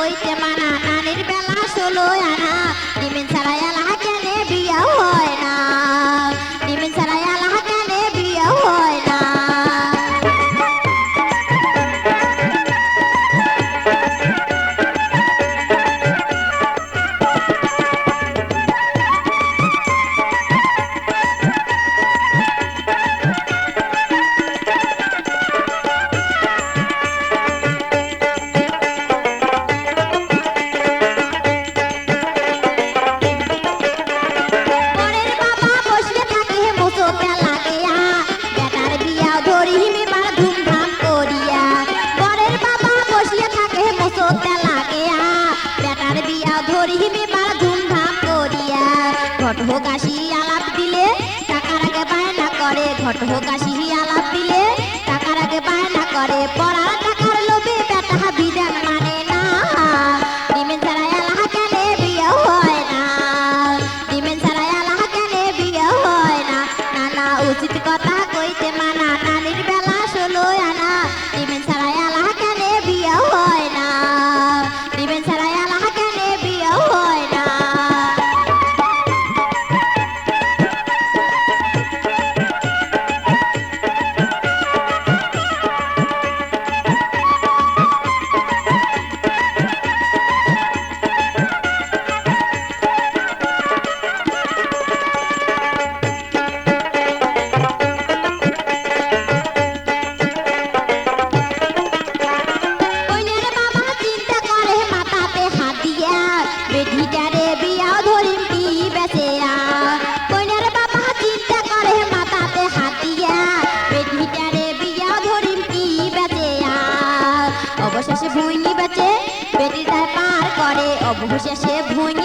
কইতে মানা নানির বেলা 16 আনা ডিমেন ছাড়া এলাহা কেনে বিয়া হয় না ডিমেন ছাড়া এলাহা কেনে বিয়া হয় না ঘটকাশি আলাপ দিলে টাকার আগে বায়না করে ঘটকাশি আলাপ দিলে টাকার আগে বায়না করে পড়ার টাকার লোভে বেটা বিধান মানে না ডিমেন ছাড়া এলাহা কেনে বিয়ে হয় না ডিমেন ছাড়া এলাহা কেনে বিয়ে হয় না নানা উচিত কথা কইতে মানা নানির বেলা 16 আনা ডিমেন ছাড়া এলাহা কেনে বিয়ে হয় না ডিমেন ছাড়া এলাহা কেনে বিয়ে হয় না অবশেষে ভুঁই